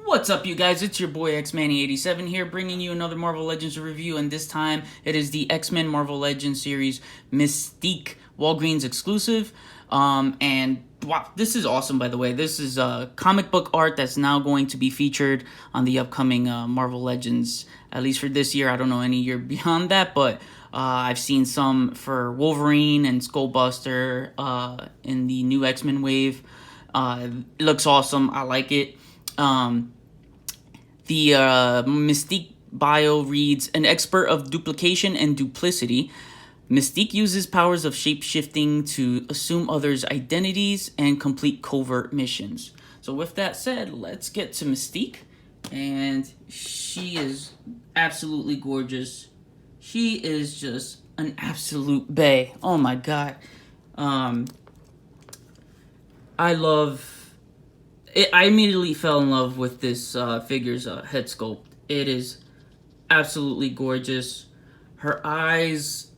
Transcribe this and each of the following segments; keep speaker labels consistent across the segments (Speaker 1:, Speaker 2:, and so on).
Speaker 1: What's up, you guys? It's your boy Xmanny87 here, bringing you another Marvel Legends review, and this time it is the X-Men Marvel Legends series Mystique Walgreens exclusive. And wow, this is awesome, by the way. This is comic book art that's now going to be featured on the upcoming Marvel Legends, at least for this year. I don't know any year beyond that, but I've seen some for Wolverine and Skullbuster in the new X-Men wave. It looks awesome. I like it. The Mystique bio reads, an expert of duplication and duplicity, Mystique uses powers of shape-shifting to assume others' identities and complete covert missions. So with that said, let's get to Mystique. And she is absolutely gorgeous. She is just an absolute bae. Oh my god. I love... I immediately fell in love with this figure's head sculpt. It is absolutely gorgeous. Her eyes,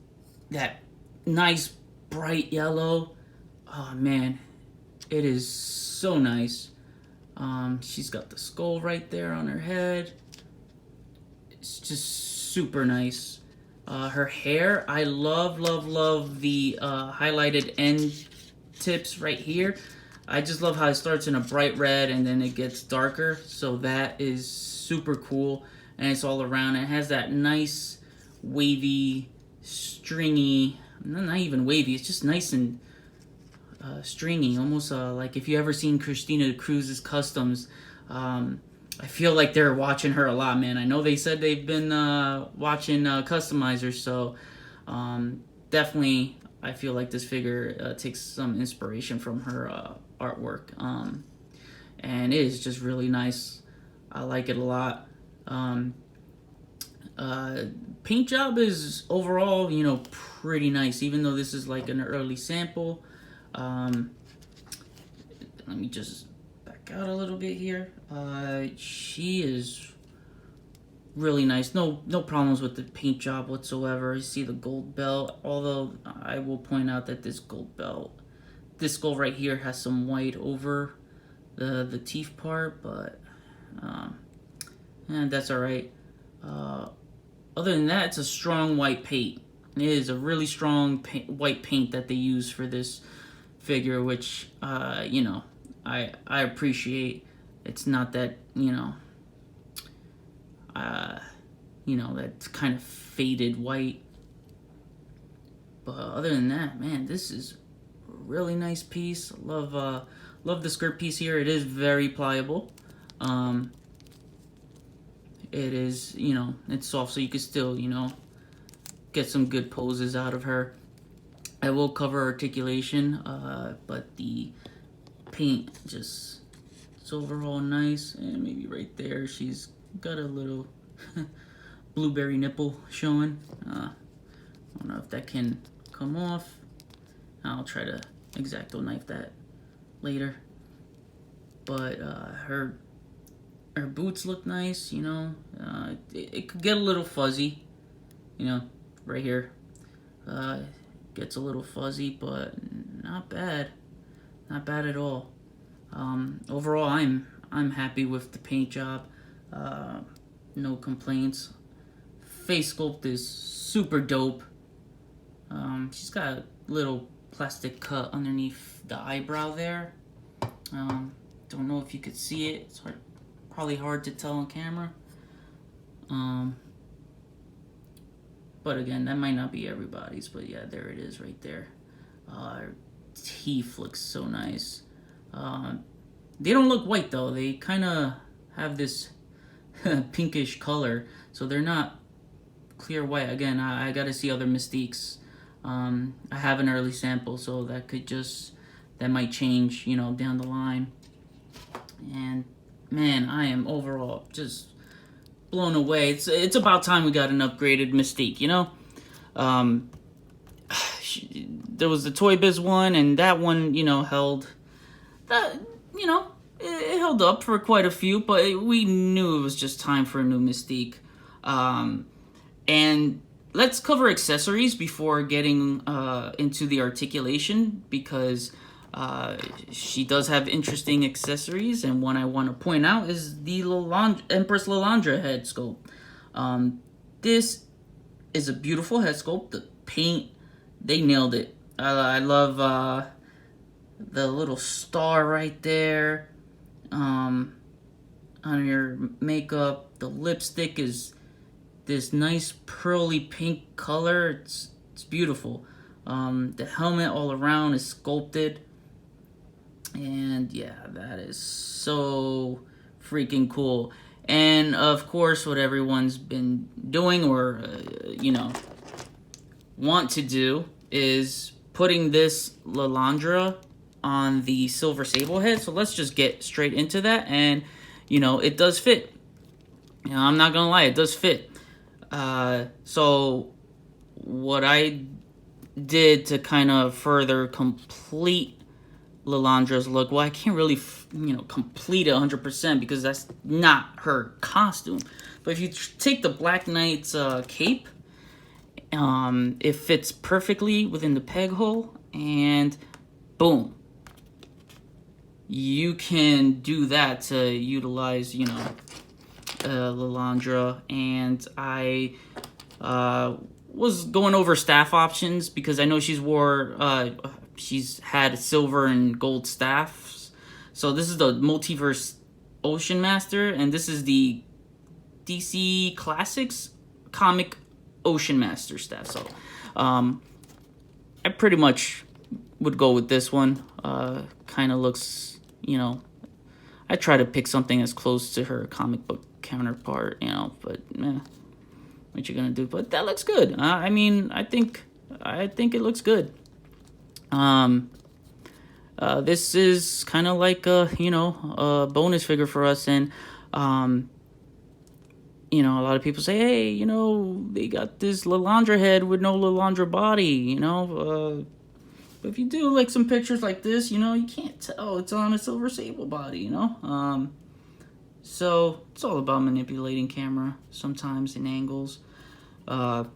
Speaker 1: that nice bright yellow. Oh man, it is so nice. She's got the skull right there on her head. It's just super nice. Her hair, I love the highlighted end tips right here. I just love how it starts in a bright red and then it gets darker. So that is super cool. And it's all around. It has that nice wavy, stringy, not even wavy, it's just nice and stringy. Almost like if you ever seen Christina Cruz's Customs. I feel like they're watching her a lot, man. I know they said they've been watching Customizers. So definitely I feel like this figure takes some inspiration from her artwork, and it is just really nice. I like it a lot. Paint job is overall, you know, pretty nice, even though this is like an early sample. Let me just back out a little bit here. She is really nice. No problems with the paint job whatsoever. You see the gold belt, although I will point out that this gold belt, this skull right here has some white over the teeth part, but and that's all right. Other than that, it's a strong white paint. It is a really strong white paint that they use for this figure, which you know, I appreciate. It's not that, you know, that kind of faded white. But other than that, man, this is a really nice piece. Love the skirt piece here. It is very pliable. It is, you know, it's soft, so you can still, you know, get some good poses out of her. I will cover articulation, but the paint just, it's overall nice. And maybe right there, she's got a little blueberry nipple showing. I don't know if that can come off. I'll try to X-Acto knife that later. But her boots look nice, you know. It could get a little fuzzy, you know, right here. Gets a little fuzzy, but not bad. Not bad at all. Overall, I'm happy with the paint job. No complaints. Face sculpt is super dope. She's got a little plastic cut underneath the eyebrow there. Don't know if you could see it. It's probably hard to tell on camera. But again, that might not be everybody's, but yeah, there it is right there. Her teeth look so nice. They don't look white though. They kind of have this pinkish color, so they're not clear white. Again, I gotta see other Mystiques. I have an early sample, so that might change, you know, down the line. And man, I am overall just blown away. It's about time we got an upgraded Mystique, you know. There was the Toy Biz one, and that one, you know, held that, you know, it held up for quite a few, but we knew it was just time for a new Mystique. And let's cover accessories before getting into the articulation, because She does have interesting accessories, and one I want to point out is the Empress Lilandra head sculpt. This is a beautiful head sculpt. The paint, they nailed it. I love the little star right there on your makeup. The lipstick is this nice pearly pink color. It's beautiful. The helmet all around is sculpted. And yeah, that is so freaking cool. And of course, what everyone's been doing or, want to do is putting this Lilandra on the Silver Sable head. So let's just get straight into that. And, it does fit. I'm not going to lie, it does fit. So what I did to kind of further complete Lilandra's look, well, I can't really, complete it 100% because that's not her costume. But if you take the Black Knight's cape, it fits perfectly within the peg hole, and boom. You can do that to utilize, Lilandra, and I was going over staff options because I know she's had silver and gold staffs. So this is the Multiverse Ocean Master, and this is the DC Classics comic Ocean Master staff. So I pretty much would go with this one. Kind of looks, I try to pick something as close to her comic book counterpart, but what you gonna do? But that looks good. I think it looks good. This is kind of like a bonus figure for us, and a lot of people say, hey, they got this Lilandra head with no Lilandra body, but if you do like some pictures like this, you can't tell it's on a Silver Sable body, So it's all about manipulating camera sometimes in angles. I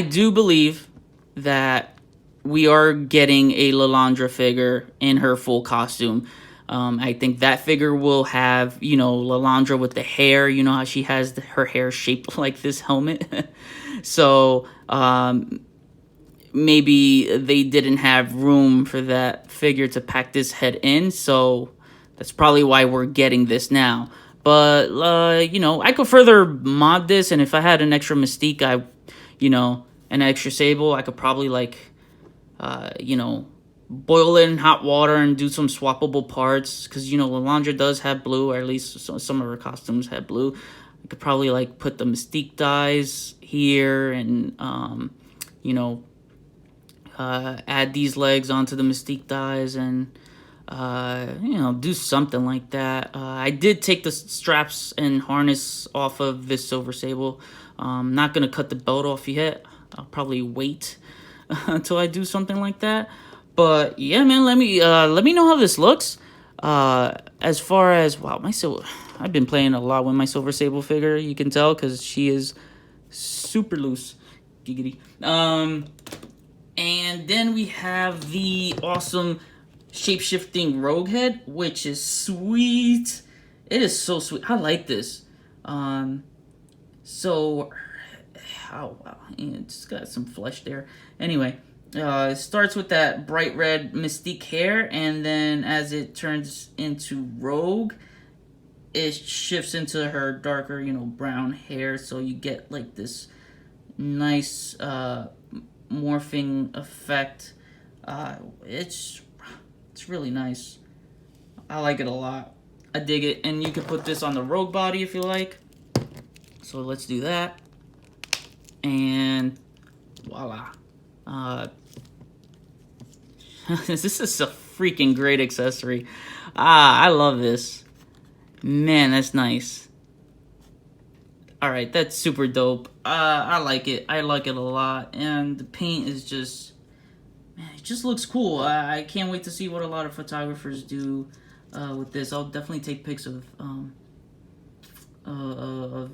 Speaker 1: do believe that we are getting a Lilandra figure in her full costume. I think that figure will have, Lilandra with the hair. You know how she has her hair shaped like this helmet? So maybe they didn't have room for that figure to pack this head in. So that's probably why we're getting this now. But, I could further mod this. And if I had an extra Mystique, an extra Sable, I could probably, boil it in hot water and do some swappable parts. Because, Lilandra does have blue, or at least some of her costumes have blue. I could probably, put the Mystique dyes here and, add these legs onto the Mystique dyes and, do something like that. I did take the straps and harness off of this Silver Sable. I'm not going to cut the belt off yet. I'll probably wait until I do something like that. But yeah, man, let me know how this looks. As far as, wow, I've been playing a lot with my Silver Sable figure. You can tell because she is super loose. Giggity. And then we have the awesome shape-shifting rogue head, which is sweet. It is so sweet. I like this. Oh wow, it's got some flesh there. Anyway, it starts with that bright red Mystique hair, and then as it turns into rogue, it shifts into her darker, brown hair. So you get like this nice morphing effect. It's really nice. I like it a lot. I dig it. And you can put this on the rogue body if you like. So let's do that. And voila. This is a freaking great accessory. I love this. Man, that's nice. Alright, that's super dope. I like it. I like it a lot. And the paint is just... Man, it just looks cool. I can't wait to see what a lot of photographers do with this. I'll definitely take pics of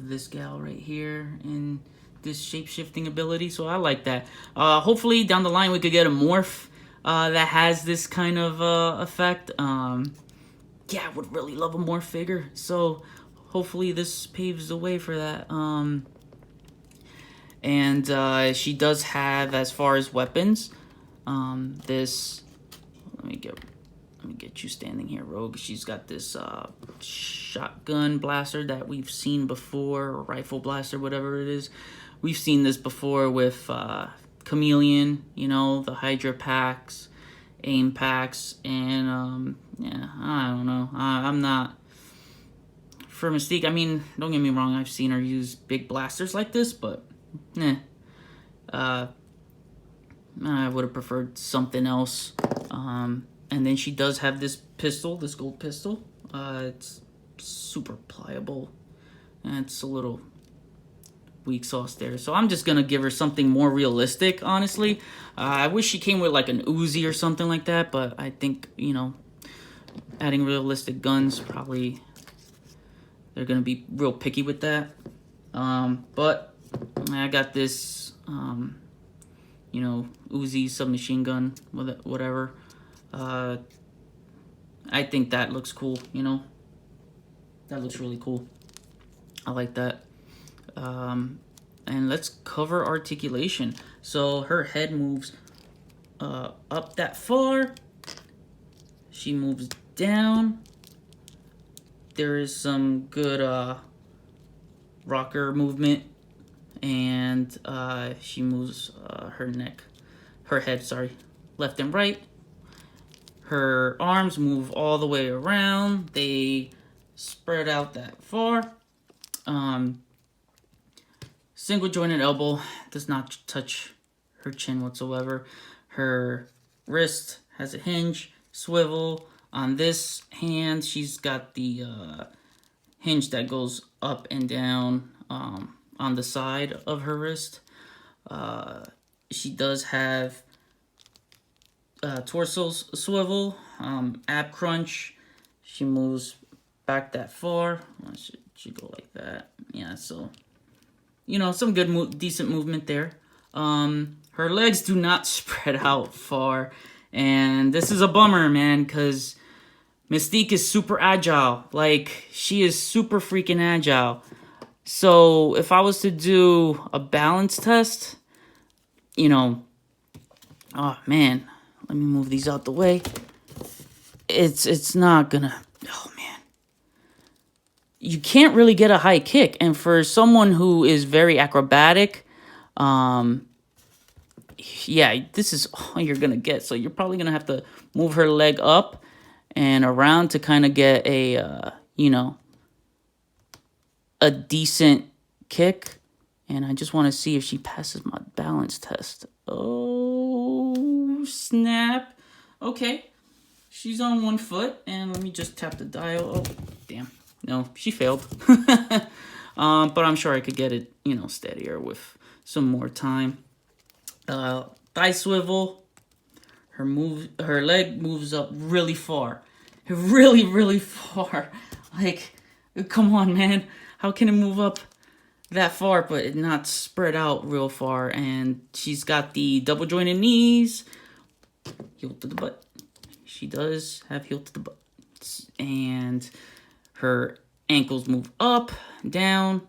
Speaker 1: this gal right here and this shape-shifting ability. So I like that. Hopefully down the line we could get a morph that has this kind of effect. Yeah, I would really love a morph figure. So hopefully this paves the way for that. And she does have, as far as weapons, this. Let me get you standing here, Rogue. She's got this shotgun blaster that we've seen before, or rifle blaster, whatever it is. We've seen this before with Chameleon, you know, the Hydra packs, aim packs, and yeah, I don't know. I'm not for Mystique. I mean, don't get me wrong. I've seen her use big blasters like this, but I would have preferred something else. And then she does have this pistol, this gold pistol. It's super pliable, and it's a little weak sauce there. So I'm just gonna give her something more realistic, honestly. I wish she came with like an Uzi or something like that, but I think, you know, adding realistic guns, probably they're gonna be real picky with that. But I got this, you know, Uzi submachine gun, whatever. I think that looks cool, you know. That looks really cool. I like that. And let's cover articulation. So her head moves up that far. She moves down. There is some good rocker movement. And she moves her head, sorry, left and right. Her arms move all the way around. They spread out that far. Single jointed elbow does not touch her chin whatsoever. Her wrist has a hinge, swivel. On this hand, she's got the hinge that goes up and down on the side of her wrist. She does have torso swivel, ab crunch. She moves back that far. She go like that. Yeah, so, you know, some good, decent movement there. Her legs do not spread out far, and this is a bummer, man, because Mystique is super agile. Like, she is super freaking agile. So if I was to do a balance test, you know, oh man, let me move these out the way. It's not gonna, oh man. You can't really get a high kick. And for someone who is very acrobatic, yeah, this is all you're gonna get. So you're probably gonna have to move her leg up and around to kind of get a, you know, a decent kick. And I just want to see if she passes my balance test. Oh, snap. Okay. She's on 1 foot. And let me just tap the dial. Oh, damn. No, she failed. But I'm sure I could get it, you know, steadier with some more time. Thigh swivel. Her leg moves up really far. Really, really far. Like, come on, man. How can it move up that far but it not spread out real far? And she's got the double jointed knees, heel to the butt. She does have heel to the butt, and her ankles move up, down,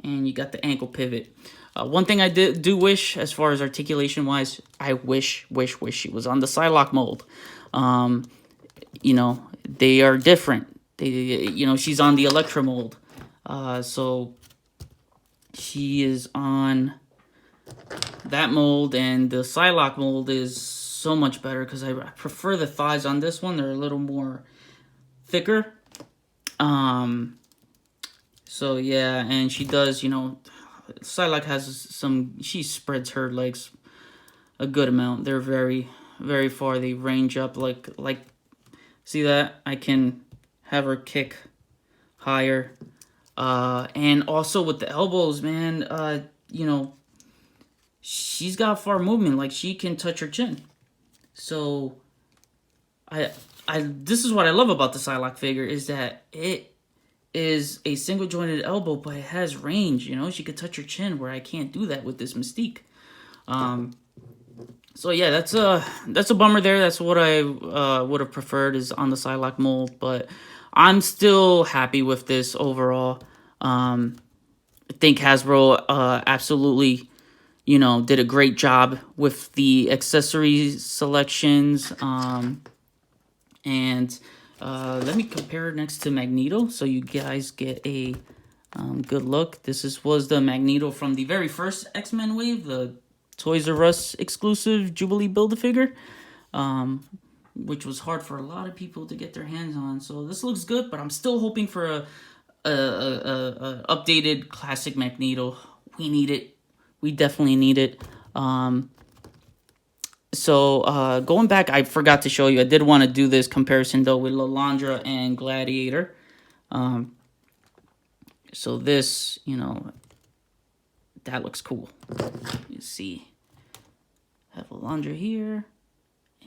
Speaker 1: and you got the ankle pivot. One thing I do wish, as far as articulation wise, I wish she was on the Psylocke mold. You know, they are different. You know, she's on the Electra mold. So she is on that mold, and the Psylocke mold is so much better because I prefer the thighs on this one. They're a little more thicker. So yeah, and she does, you know, Psylocke has some, she spreads her legs a good amount. They're very, very far. They range up like, see that? I can have her kick higher. And also with the elbows, man, you know, she's got far movement. Like, she can touch her chin. So, this is what I love about the Psylocke figure, is that it is a single jointed elbow, but it has range, you know? She could touch her chin, where I can't do that with this Mystique. So yeah, that's a bummer there. That's what I would have preferred is on the Psylocke mold, but I'm still happy with this overall. I think Hasbro absolutely, did a great job with the accessory selections. And let me compare it next to Magneto so you guys get a good look. Was the Magneto from the very first X-Men wave, the Toys R Us exclusive Jubilee Build-A-Figure, which was hard for a lot of people to get their hands on. So this looks good, but I'm still hoping for a updated classic Magneto. We need it. We definitely need it. So going back, I forgot to show you. I did want to do this comparison though with Lilandra and Gladiator. So this, that looks cool. You see, have Lilandra here,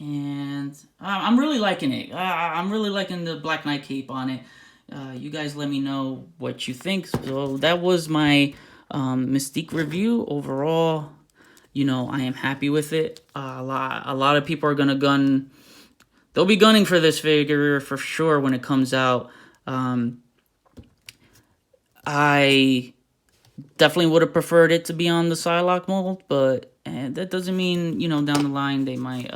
Speaker 1: and I'm really liking it. I'm really liking the Black Knight cape on it. You guys let me know what you think. So that was my Mystique review. Overall, I am happy with it. A lot of people are gonna gun. They'll be gunning for this figure for sure when it comes out. I definitely would have preferred it to be on the Psylocke mold, but that doesn't mean, down the line they might,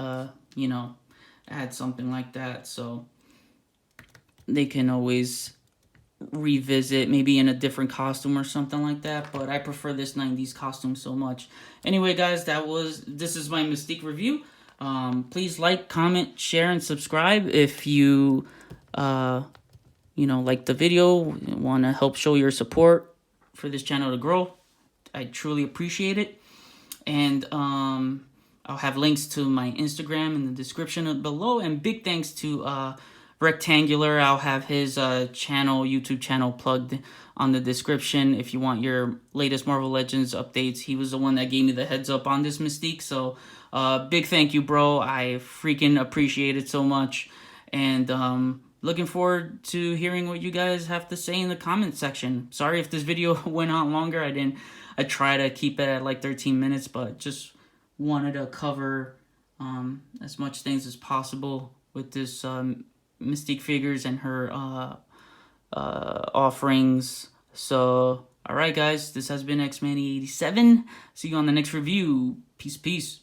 Speaker 1: add something like that. So they can always revisit, maybe in a different costume or something like that. But I prefer this 90s costume so much. Anyway, guys, this is my Mystique review. Please like, comment, share, and subscribe if you, like the video, want to help show your support for this channel to grow. I truly appreciate it. And I'll have links to my Instagram in the description below. And big thanks to Rektangular. I'll have his YouTube channel plugged on the description if you want your latest Marvel Legends updates. He was the one that gave me the heads up on this Mystique. So big thank you, bro. I freaking appreciate it so much. And looking forward to hearing what you guys have to say in the comment section. Sorry if this video went on longer. I try to keep it at like 13 minutes, but just wanted to cover as much things as possible with this Mystique figures and her offerings. So, alright guys, this has been X-Man 87. See you on the next review. Peace, peace.